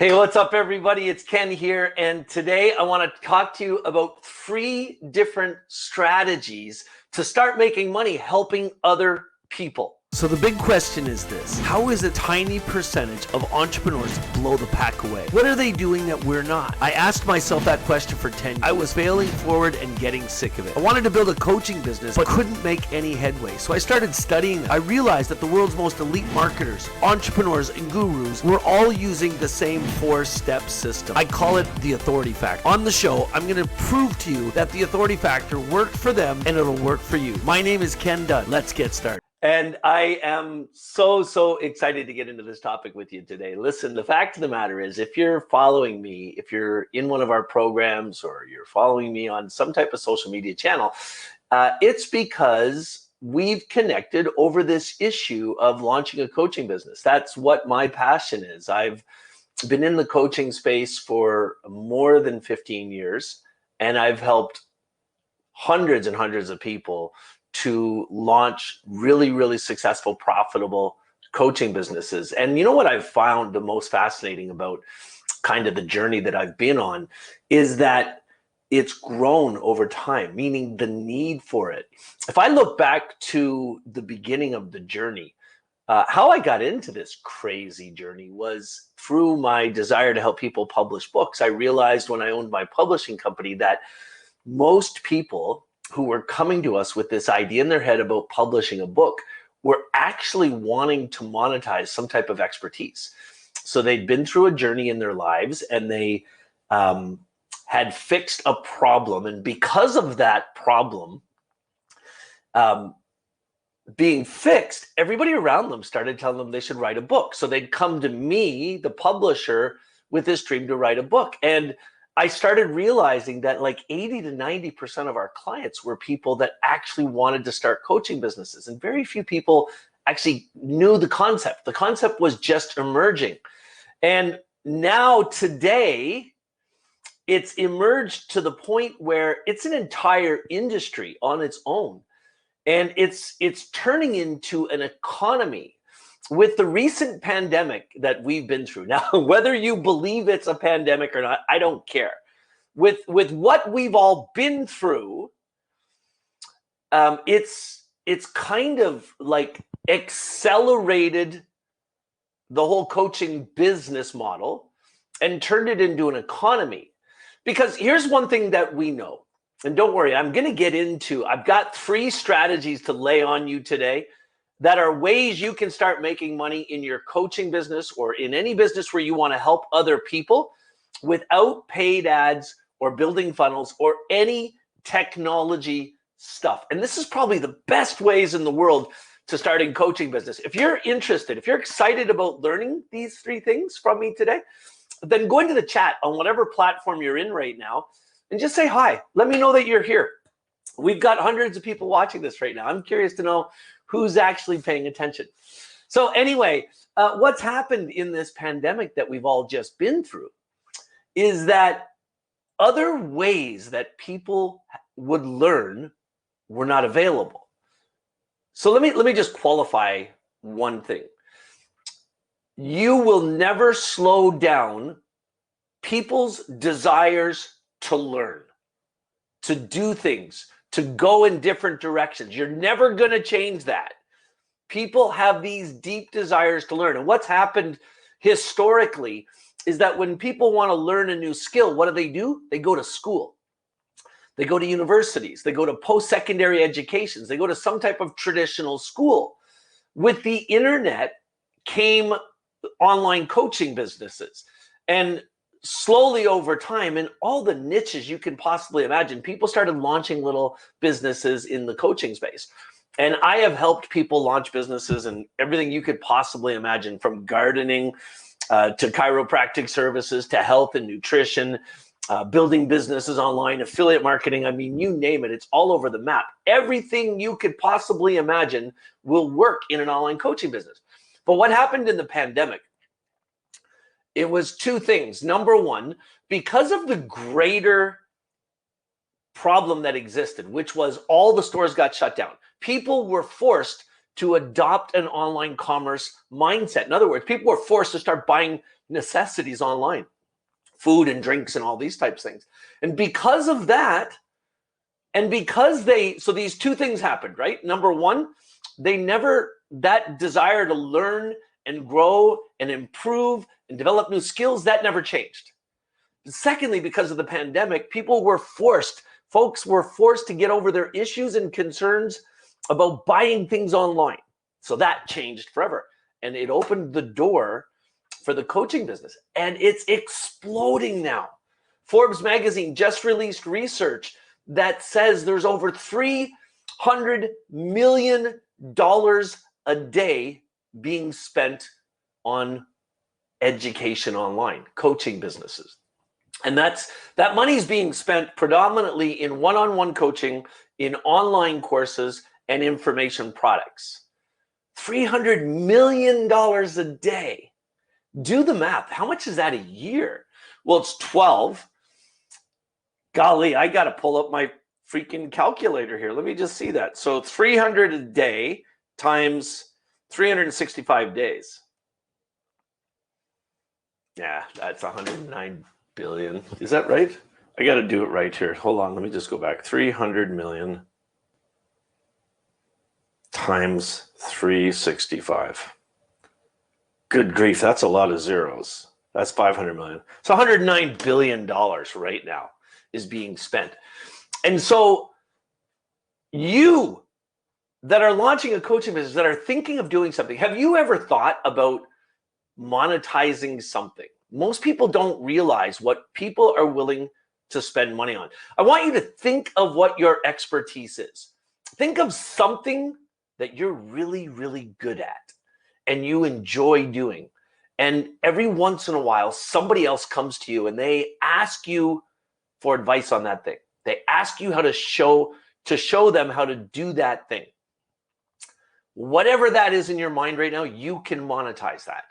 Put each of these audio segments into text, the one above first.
Hey, what's up, everybody? It's Ken here, and today I want to talk to you about 3 different strategies to start making money helping other people. So the big question is this: how is a tiny percentage of entrepreneurs blow the pack away? What are they doing that we're not? I asked myself that question for 10 years. I was failing forward and getting sick of it. I wanted to build a coaching business, but couldn't make any headway. So I started studying. I realized that the world's most elite marketers, entrepreneurs, and gurus were all using the same 4-step system. I call it the authority factor. On the show, I'm going to prove to you that the authority factor worked for them and it'll work for you. My name is Ken Dunn. Let's get started. And I am so excited to get into this topic with you today. Listen, the fact of the matter is, if you're following me, if you're in one of our programs or you're following me on some type of social media channel, it's because we've connected over this issue of launching a coaching business. That's what my passion is. I've been in the coaching space for more than 15 years, and I've helped hundreds and hundreds of people to launch really successful, profitable coaching businesses. And you know what I've found the most fascinating about kind of the journey that I've been on is that it's grown over time, meaning the need for it. If I look back to the beginning of the journey, how I got into this crazy journey was through my desire to help people publish books. I realized when I owned my publishing company that most people who were coming to us with this idea in their head about publishing a book were actually wanting to monetize some type of expertise. So they'd been through a journey in their lives and they had fixed a problem. And because of that problem being fixed, everybody around them started telling them they should write a book. So they'd come to me, the publisher, with this dream to write a book. And I started realizing that like 80 to 90% of our clients were people that actually wanted to start coaching businesses, and very few people actually knew the concept. The concept was just emerging. And now today, it's emerged to the point where it's an entire industry on its own. And it's turning into an economy. With the recent pandemic that we've been through, now, whether you believe it's a pandemic or not, I don't care. With what we've all been through, it's kind of like accelerated the whole coaching business model and turned it into an economy. Because here's one thing that we know, and don't worry, I've got 3 strategies to lay on you today that are ways you can start making money in your coaching business or in any business where you want to help other people without paid ads or building funnels or any technology stuff. And this is probably the best ways in the world to start a coaching business. If you're interested, if you're excited about learning these 3 things from me today, then go into the chat on whatever platform you're in right now and just say hi. Let me know that you're here. We've got hundreds of people watching this right now. I'm curious to know who's actually paying attention. So anyway, what's happened in this pandemic that we've all just been through is that other ways that people would learn were not available. So let me just qualify one thing. You will never slow down people's desires to learn, to do things, to go in different directions. You're never going to change that. People have these deep desires to learn. And what's happened historically is that when people want to learn a new skill, what do? They go to school. They go to universities. They go to post-secondary educations. They go to some type of traditional school. With the internet came online coaching businesses. And slowly over time, in all the niches you can possibly imagine, people started launching little businesses in the coaching space. And I have helped people launch businesses and everything you could possibly imagine, from gardening to chiropractic services to health and nutrition, building businesses online, affiliate marketing. I mean, you name it, it's all over the map. Everything you could possibly imagine will work in an online coaching business. But what happened in the pandemic? It was 2 things. Number one, because of the greater problem that existed, which was all the stores got shut down, people were forced to adopt an online commerce mindset. In other words, people were forced to start buying necessities online, food and drinks and all these types of things. And because of that, and because so these two things happened, right? Number one, that desire to learn and grow and improve and develop new skills, that never changed. Secondly, because of the pandemic, folks were forced to get over their issues and concerns about buying things online. So that changed forever. And it opened the door for the coaching business. And it's exploding now. Forbes magazine just released research that says there's over $300 million a day being spent on education online, coaching businesses. And that money is being spent predominantly in one-on-one coaching, in online courses, and information products. $300 million a day. Do the math. How much is that a year? Well, it's 12. Golly, I got to pull up my freaking calculator here. Let me just see that. So 300 a day times 365 days. Yeah, that's 109 billion. Is that right? I got to do it right here. Hold on. Let me just go back. 300 million times 365. Good grief. That's a lot of zeros. That's 500 million. So $109 billion right now is being spent. And so you that are launching a coaching business, that are thinking of doing something, have you ever thought about monetizing something? Most people don't realize what people are willing to spend money on. I want you to think of what your expertise is. Think of something that you're really, really good at and you enjoy doing. And every once in a while, somebody else comes to you and they ask you for advice on that thing. They ask you how to show them how to do that thing. Whatever that is in your mind right now, you can monetize that.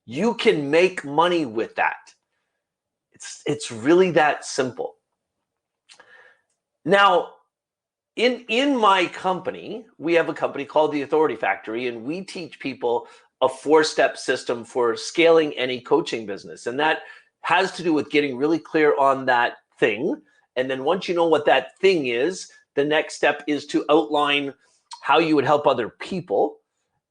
You can make money with that. It's really that simple. Now, in my company, we have a company called The Authority Factory, and we teach people a 4-step system for scaling any coaching business. And that has to do with getting really clear on that thing. And then once you know what that thing is, the next step is to outline how you would help other people,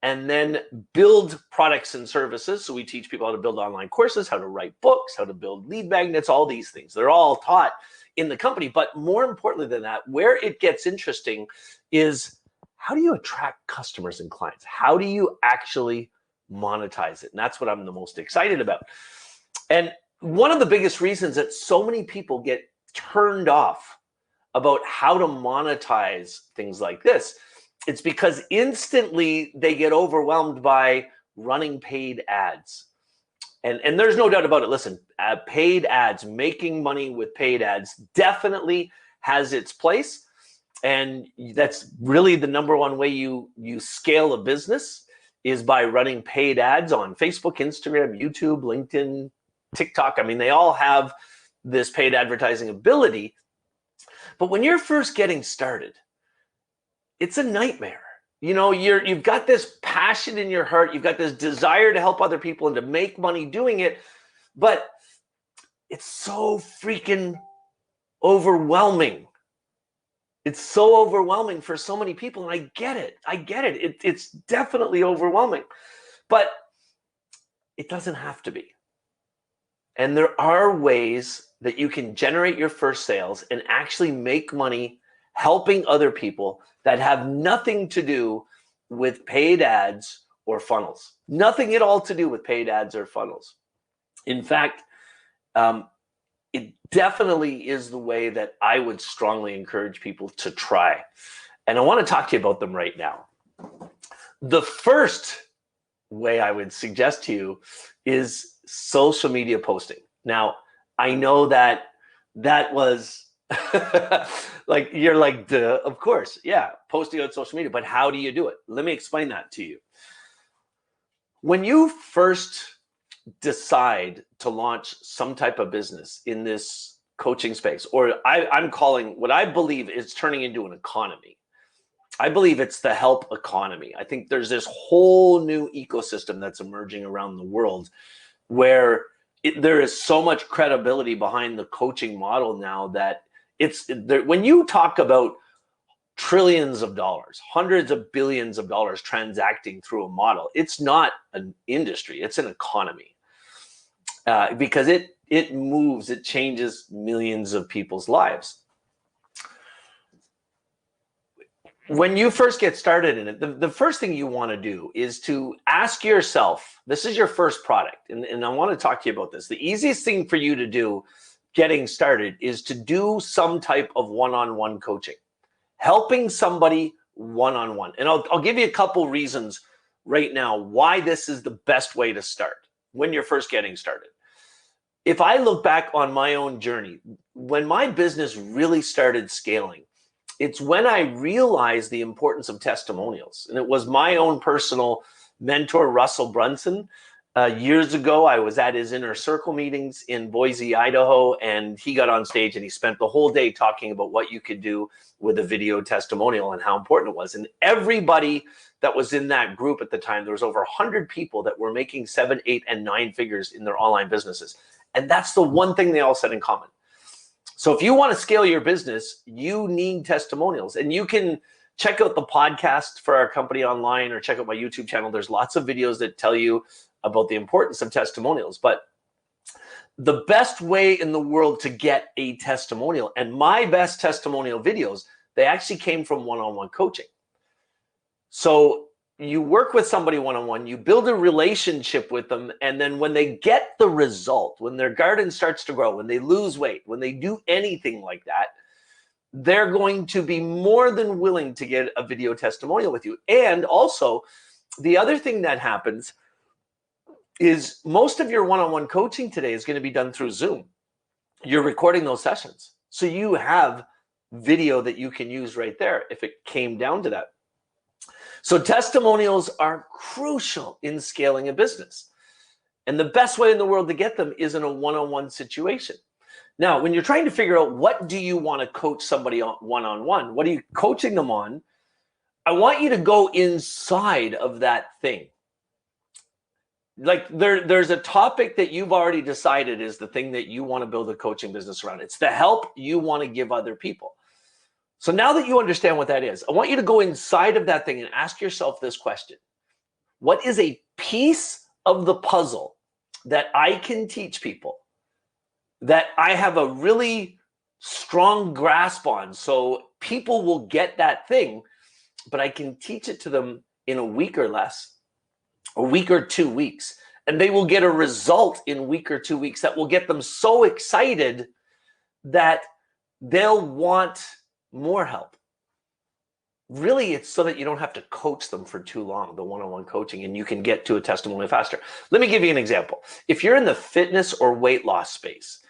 and then build products and services. So we teach people how to build online courses, how to write books, how to build lead magnets, all these things. They're all taught in the company. But more importantly than that, where it gets interesting is, how do you attract customers and clients? How do you actually monetize it? And that's what I'm the most excited about. And one of the biggest reasons that so many people get turned off about how to monetize things like this, it's because instantly they get overwhelmed by running paid ads. And there's no doubt about it. Listen, paid ads, making money with paid ads definitely has its place. And that's really the number one way you scale a business, is by running paid ads on Facebook, Instagram, YouTube, LinkedIn, TikTok. I mean, they all have this paid advertising ability. But when you're first getting started, it's a nightmare. You know, you've got this passion in your heart. You've got this desire to help other people and to make money doing it. But it's so freaking overwhelming. It's so overwhelming for so many people. And I get it. It's definitely overwhelming. But it doesn't have to be. And there are ways that you can generate your first sales and actually make money helping other people that have nothing to do with paid ads or funnels. Nothing at all to do with paid ads or funnels. In fact, it definitely is the way that I would strongly encourage people to try. And I want to talk to you about them right now. The first way I would suggest to you is social media posting. Now, I know that was like, you're like, duh, of course, yeah, posting on social media, but how do you do it? Let me explain that to you. When you first decide to launch some type of business in this coaching space, or I'm calling what I believe is turning into an economy. I believe it's the help economy. I think there's this whole new ecosystem that's emerging around the world where there is so much credibility behind the coaching model now that when you talk about trillions of dollars, hundreds of billions of dollars transacting through a model, it's not an industry, it's an economy. Because it moves, it changes millions of people's lives. When you first get started in it, the first thing you want to do is to ask yourself, this is your first product, and I want to talk to you about this. The easiest thing for you to do getting started is to do some type of one-on-one coaching, helping somebody one-on-one. And I'll give you a couple reasons right now why this is the best way to start when you're first getting started. If I look back on my own journey, when my business really started scaling, it's when I realized the importance of testimonials. And it was my own personal mentor, Russell Brunson. Years ago, I was at his inner circle meetings in Boise, Idaho, and he got on stage and he spent the whole day talking about what you could do with a video testimonial and how important it was. And everybody that was in that group at the time, there was over 100 people that were making 7, 8, and 9 figures in their online businesses. And that's the one thing they all said in common. So if you want to scale your business, you need testimonials. And you can check out the podcast for our company online or check out my YouTube channel. There's lots of videos that tell you about the importance of testimonials. But the best way in the world to get a testimonial, and my best testimonial videos, they actually came from one-on-one coaching. So you work with somebody one-on-one, you build a relationship with them, and then when they get the result, when their garden starts to grow, when they lose weight, when they do anything like that, they're going to be more than willing to get a video testimonial with you. And also, the other thing that happens is most of your one-on-one coaching today is going to be done through Zoom. You're recording those sessions. So you have video that you can use right there if it came down to that. So testimonials are crucial in scaling a business. And the best way in the world to get them is in a one-on-one situation. Now, when you're trying to figure out what do you want to coach somebody on one-on-one, what are you coaching them on? I want you to go inside of that thing. Like there's a topic that you've already decided is the thing that you want to build a coaching business around. It's the help you want to give other people. So now that you understand what that is, I want you to go inside of that thing and ask yourself this question. What is a piece of the puzzle that I can teach people that I have a really strong grasp on so people will get that thing, but I can teach it to them in a week or less, a week or 2 weeks, and they will get a result in a week or 2 weeks that will get them so excited that they'll want more help. Really, it's so that you don't have to coach them for too long, the one-on-one coaching, and you can get to a testimonial faster. Let me give you an example. If you're in the fitness or weight loss space,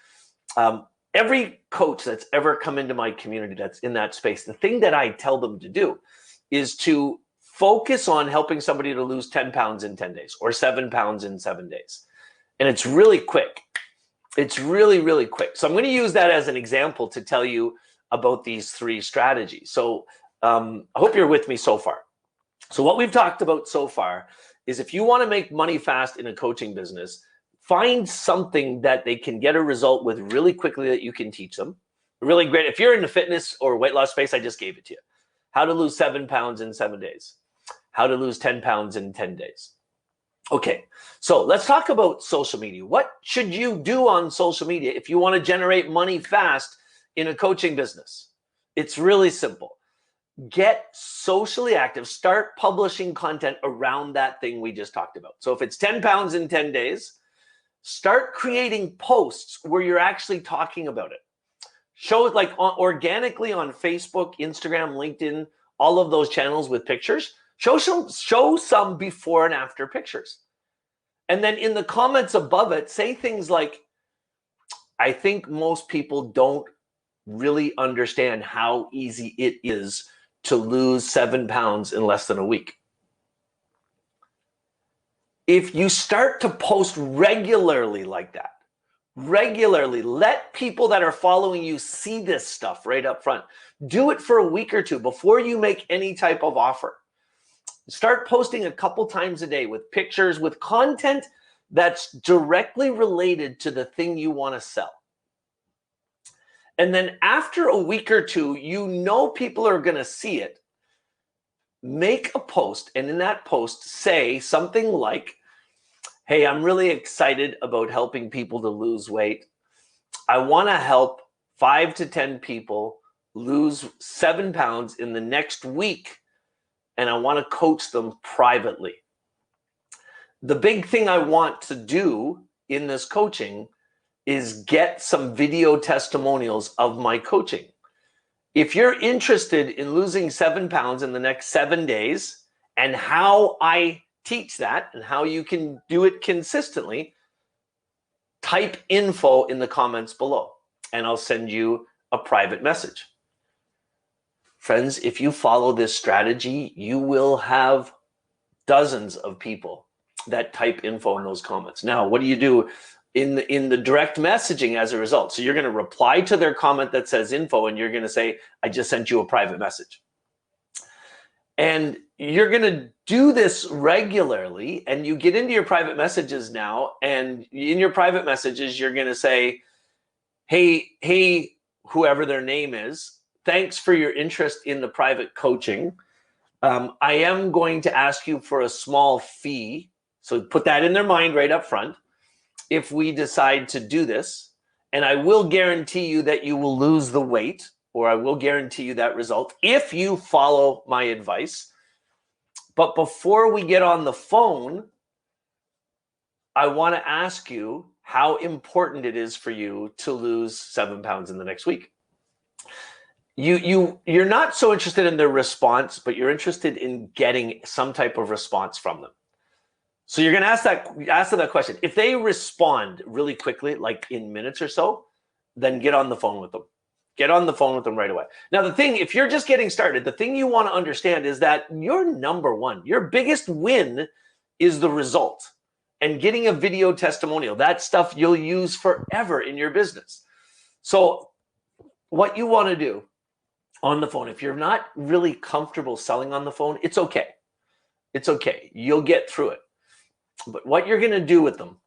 every coach that's ever come into my community that's in that space, the thing that I tell them to do is to focus on helping somebody to lose 10 pounds in 10 days or 7 pounds in 7 days. And it's really quick. It's really, really quick. So I'm going to use that as an example to tell you about these 3 strategies. So I hope you're with me so far. So what we've talked about so far is if you want to make money fast in a coaching business, find something that they can get a result with really quickly that you can teach them. Really great. If you're in the fitness or weight loss space, I just gave it to you. How to lose 7 pounds in 7 days. How to lose 10 pounds in 10 days. Okay, so let's talk about social media. What should you do on social media if you want to generate money fast in a coaching business? It's really simple. Get socially active. Start publishing content around that thing we just talked about. So if it's 10 pounds in 10 days, start creating posts where you're actually talking about it. Show it like organically on Facebook, Instagram, LinkedIn, all of those channels with pictures. Show some before and after pictures. And then in the comments above it, say things like, I think most people don't really understand how easy it is to lose 7 pounds in less than a week. If you start to post regularly like that, regularly, let people that are following you see this stuff right up front. Do it for a week or 2 before you make any type of offer. Start posting a couple times a day with pictures, with content that's directly related to the thing you want to sell. And then after a week or two, you know people are going to see it. Make a post, and in that post, say something like, hey, I'm really excited about helping people to lose weight. I want to help 5 to 10 people lose 7 pounds in the next week, and I want to coach them privately. The big thing I want to do in this coaching is get some video testimonials of my coaching. If you're interested in losing 7 pounds in the next 7 days and how I teach that and how you can do it consistently, type info in the comments below and I'll send you a private message. Friends, if you follow this strategy, you will have dozens of people that type info in those comments. Now, what do you do in the direct messaging as a result? So you're going to reply to their comment that says info, and you're going to say, I just sent you a private message. And you're going to do this regularly, and you get into your private messages now, and in your private messages, you're going to say, hey, whoever their name is, thanks for your interest in the private coaching. I am going to ask you for a small fee. So put that in their mind right up front. If we decide to do this, and I will guarantee you that you will lose the weight, or I will guarantee you that result if you follow my advice. But before we get on the phone, I want to ask you how important it is for you to lose 7 pounds in the next week. You're not so interested in their response, but you're interested in getting some type of response from them. So you're going to ask them that question. If they respond really quickly, like in minutes or so, then get on the phone with them. Get on the phone with them right away. Now, the thing, if you're just getting started, the thing you want to understand is that your number one, your biggest win is the result. And getting a video testimonial, that stuff you'll use forever in your business. So what you want to do on the phone, if you're not really comfortable selling on the phone, it's okay. It's okay. You'll get through it. But what you're going to do with them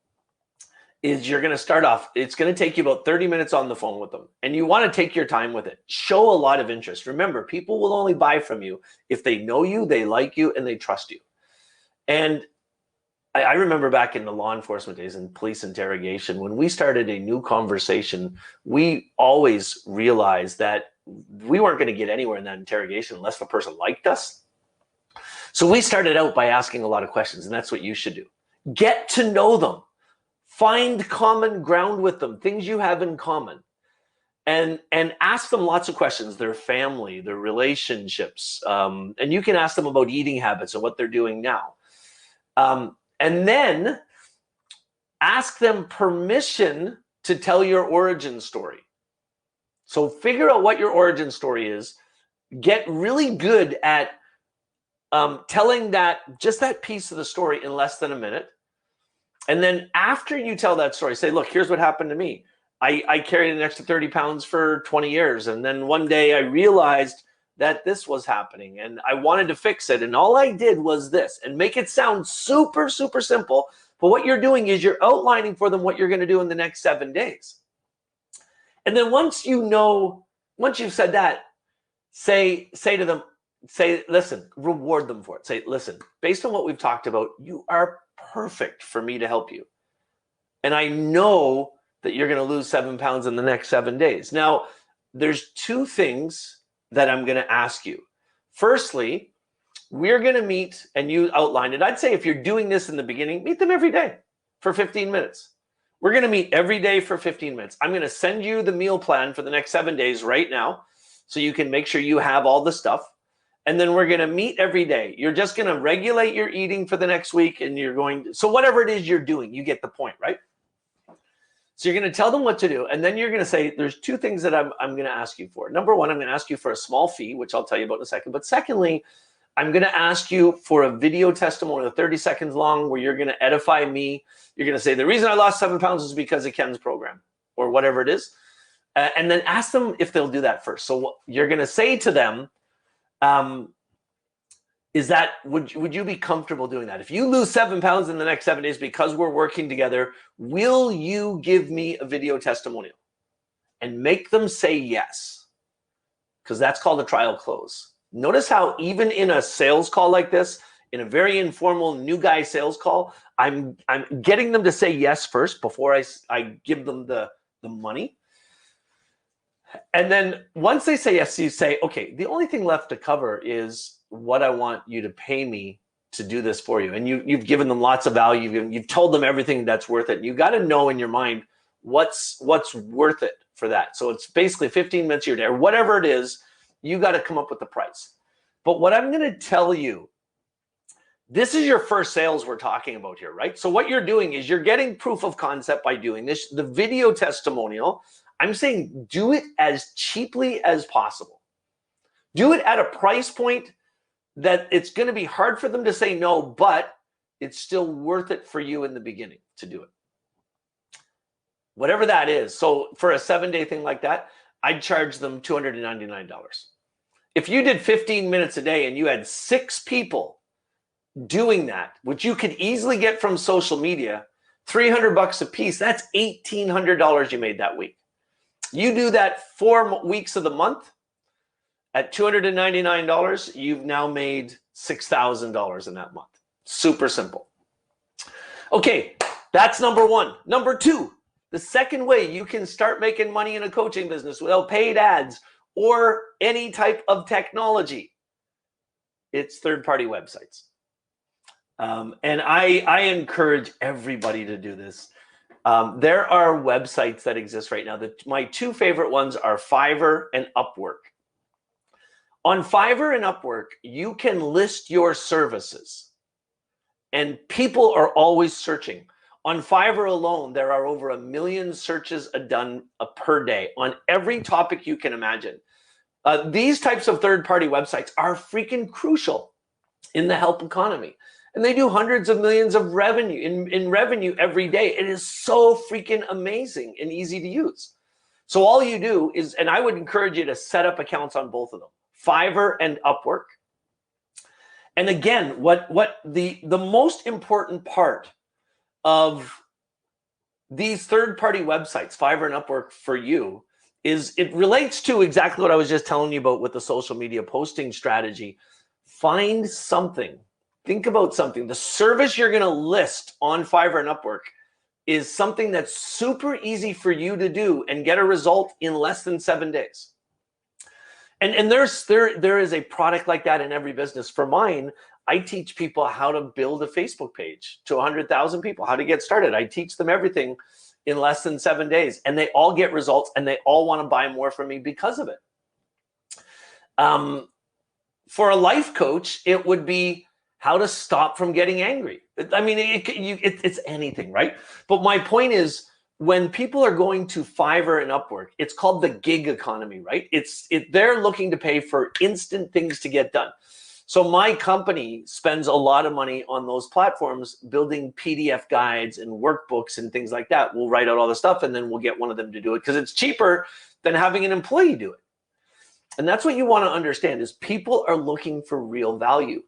is you're going to start off, it's going to take you about 30 minutes on the phone with them. And you want to take your time with it. Show a lot of interest. Remember, people will only buy from you if they know you, they like you, and they trust you. And I remember back in the law enforcement days and police interrogation, when we started a new conversation, we always realized that we weren't going to get anywhere in that interrogation unless the person liked us. So we started out by asking a lot of questions, and that's what you should do. Get to know them. Find common ground with them, things you have in common. And ask them lots of questions, their family, their relationships. And you can ask them about eating habits and what they're doing now. And then ask them permission to tell your origin story. So figure out what your origin story is. Get really good at telling just that piece of the story in less than a minute. And then after you tell that story, say, look, here's what happened to me. I carried an extra 30 pounds for 20 years. And then one day I realized that this was happening and I wanted to fix it. And all I did was this, and make it sound super, super simple. But what you're doing is you're outlining for them what you're going to do in the next 7 days. And then once you've said that, say to them, listen, reward them for it. Say, listen, based on what we've talked about, you are perfect for me to help you. And I know that you're going to lose 7 pounds in the next 7 days. Now, there's 2 things that I'm going to ask you. Firstly, we're going to meet, and you outlined it. I'd say if you're doing this in the beginning, meet them every day for 15 minutes. We're going to meet every day for 15 minutes. I'm going to send you the meal plan for the next 7 days right now, so you can make sure you have all the stuff. And then we're going to meet every day. You're just going to regulate your eating for the next week, and you're going to, so whatever it is you're doing, you get the point, right? So you're going to tell them what to do, and then you're going to say, there's 2 things that I'm going to ask you for. Number one, I'm going to ask you for a small fee, which I'll tell you about in a second. But secondly, I'm going to ask you for a video testimonial, 30 seconds long, where you're going to edify me. You're going to say, the reason I lost 7 pounds is because of Ken's program, or whatever it is. And then ask them if they'll do that first. So you're going to say to them, would you be comfortable doing that? If you lose 7 pounds in the next 7 days because we're working together, will you give me a video testimonial? And make them say yes, because that's called a trial close. Notice how even in a sales call like this, in a very informal new guy sales call, I'm getting them to say yes first before I give them the money. And then once they say yes, you say, okay, the only thing left to cover is what I want you to pay me to do this for you. And you've given them lots of value. You've told them everything that's worth it. You got to know in your mind what's worth it for that. So it's basically 15 minutes of your day or whatever it is. You got to come up with the price. But what I'm going to tell you, this is your first sales we're talking about here, right? So what you're doing is you're getting proof of concept by doing this. The video testimonial, I'm saying do it as cheaply as possible. Do it at a price point that it's going to be hard for them to say no, but it's still worth it for you in the beginning to do it. Whatever that is. So for a 7-day thing like that, I'd charge them $299. If you did 15 minutes a day and you had 6 people doing that, which you could easily get from social media, $300 a piece, that's $1,800 you made that week. You do that 4 weeks of the month at $299, you've now made $6,000 in that month. Super simple. Okay, that's number one. Number two, the second way you can start making money in a coaching business without paid ads or any type of technology, it's third-party websites. And I encourage everybody to do this. There are websites that exist right now. My 2 favorite ones are Fiverr and Upwork. On Fiverr and Upwork, you can list your services, and people are always searching. On Fiverr alone, there are over 1 million searches done per day on every topic you can imagine. These types of third-party websites are freaking crucial in the help economy. And they do hundreds of millions of revenue in revenue every day. It is so freaking amazing and easy to use. So all you do is, and I would encourage you to set up accounts on both of them, Fiverr and Upwork. And again, what the most important part of these third-party websites, Fiverr and Upwork for you, is it relates to exactly what I was just telling you about with the social media posting strategy. Find something. Think about something. The service you're going to list on Fiverr and Upwork is something that's super easy for you to do and get a result in less than 7 days. And there is a product like that in every business. For mine, I teach people how to build a Facebook page to 100,000 people, how to get started. I teach them everything in less than 7 days, and they all get results, and they all want to buy more from me because of it. For a life coach, it would be how to stop from getting angry. I mean, it's anything, right? But my point is, when people are going to Fiverr and Upwork, it's called the gig economy, right? They're looking to pay for instant things to get done. So my company spends a lot of money on those platforms building PDF guides and workbooks and things like that. We'll write out all the stuff, and then we'll get one of them to do it because it's cheaper than having an employee do it. And that's what you want to understand is people are looking for real value.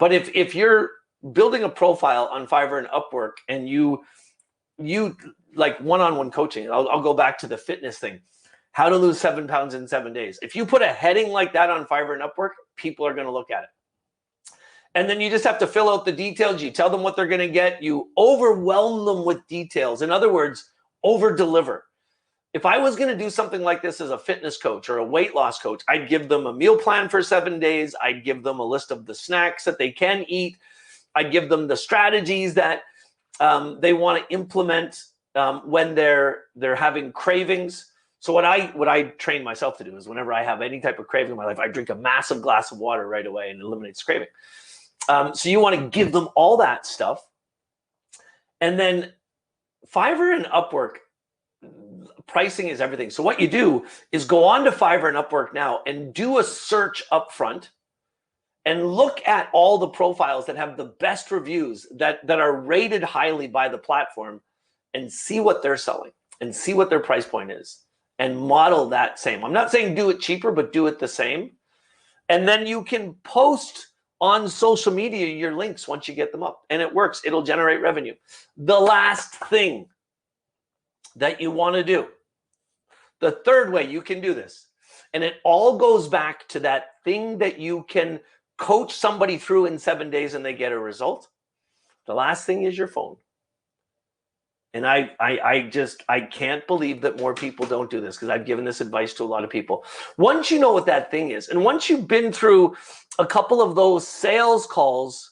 But if you're building a profile on Fiverr and Upwork and you like one-on-one coaching, I'll go back to the fitness thing, how to lose 7 pounds in 7 days. If you put a heading like that on Fiverr and Upwork, people are going to look at it. And then you just have to fill out the details. You tell them what they're going to get. You overwhelm them with details. In other words, over-deliver. If I was going to do something like this as a fitness coach or a weight loss coach, I'd give them a meal plan for 7 days. I'd give them a list of the snacks that they can eat. I'd give them the strategies that they want to implement when they're having cravings. So what I train myself to do is whenever I have any type of craving in my life, I drink a massive glass of water right away and eliminates craving. So you want to give them all that stuff. And then Fiverr and Upwork, pricing is everything. So what you do is go on to Fiverr and Upwork now and do a search up front and look at all the profiles that have the best reviews that are rated highly by the platform and see what they're selling and see what their price point is and model that same. I'm not saying do it cheaper, but do it the same. And then you can post on social media your links once you get them up, and it works. It'll generate revenue. The last thing that you want to do, the third way you can do this, and it all goes back to that thing that you can coach somebody through in 7 days and they get a result. The last thing is your phone. And I can't believe that more people don't do this, because I've given this advice to a lot of people. Once you know what that thing is, and once you've been through a couple of those sales calls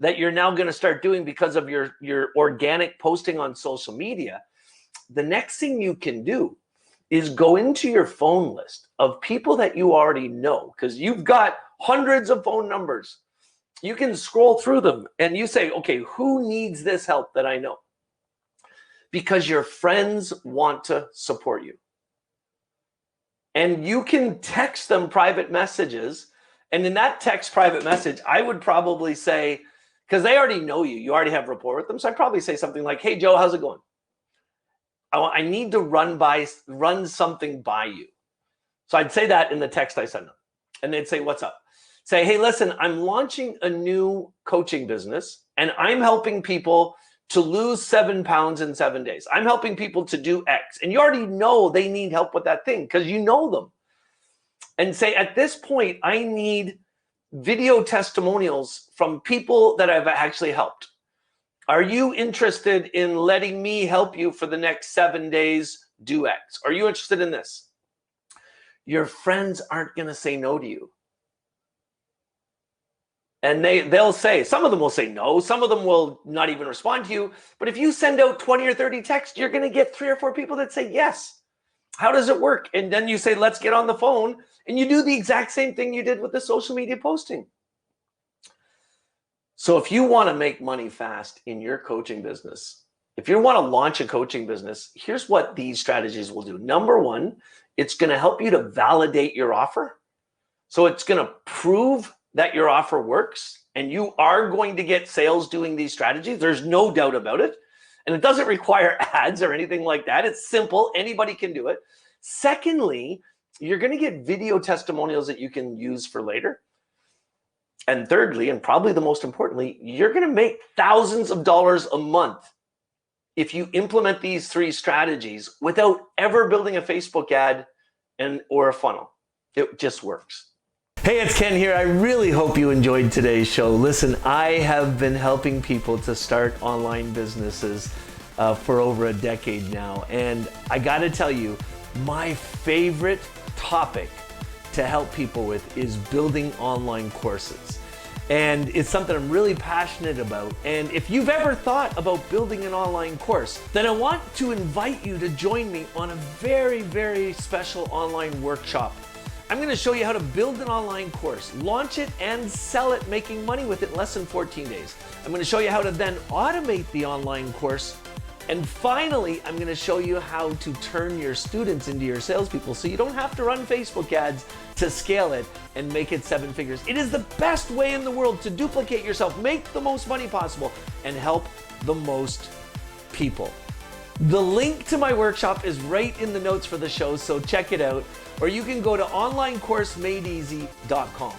that you're now going to start doing because of your organic posting on social media, the next thing you can do is go into your phone list of people that you already know, because you've got hundreds of phone numbers. You can scroll through them and you say, okay, who needs this help that I know? Because your friends want to support you. And you can text them private messages. And in that text private message, I would probably say, because they already know you, you already have rapport with them. So I'd probably say something like, hey, Joe, how's it going? I need to run something by you. So I'd say that in the text I send them. And they'd say, what's up? Say, hey, listen, I'm launching a new coaching business and I'm helping people to lose 7 pounds in 7 days. I'm helping people to do X. And you already know they need help with that thing because you know them. And say, at this point, I need video testimonials from people that I've actually helped. Are you interested in letting me help you for the next 7 days do X? Are you interested in this? Your friends aren't going to say no to you. And they'll say, some of them will say no, some of them will not even respond to you. But if you send out 20 or 30 texts, you're going to get 3 or 4 people that say yes. How does it work? And then you say, let's get on the phone. And you do the exact same thing you did with the social media posting. So if you want to make money fast in your coaching business, if you want to launch a coaching business, here's what these strategies will do. Number one, it's going to help you to validate your offer. So it's going to prove that your offer works, and you are going to get sales doing these strategies. There's no doubt about it. And it doesn't require ads or anything like that. It's simple. Anybody can do it. Secondly, you're going to get video testimonials that you can use for later. And thirdly, and probably the most importantly, you're going to make thousands of dollars a month if you implement these 3 strategies without ever building a Facebook ad or a funnel. It just works. Hey, it's Ken here. I really hope you enjoyed today's show. Listen, I have been helping people to start online businesses for over a decade now. And I got to tell you, my favorite topic to help people with is building online courses. And it's something I'm really passionate about. And if you've ever thought about building an online course, then I want to invite you to join me on a very, very special online workshop. I'm going to show you how to build an online course, launch it, and sell it, making money with it in less than 14 days. I'm going to show you how to then automate the online course. And finally, I'm going to show you how to turn your students into your salespeople so you don't have to run Facebook ads to scale it and make it 7 figures. It is the best way in the world to duplicate yourself, make the most money possible, and help the most people. The link to my workshop is right in the notes for the show, so check it out. Or you can go to onlinecourseMadeEasy.com.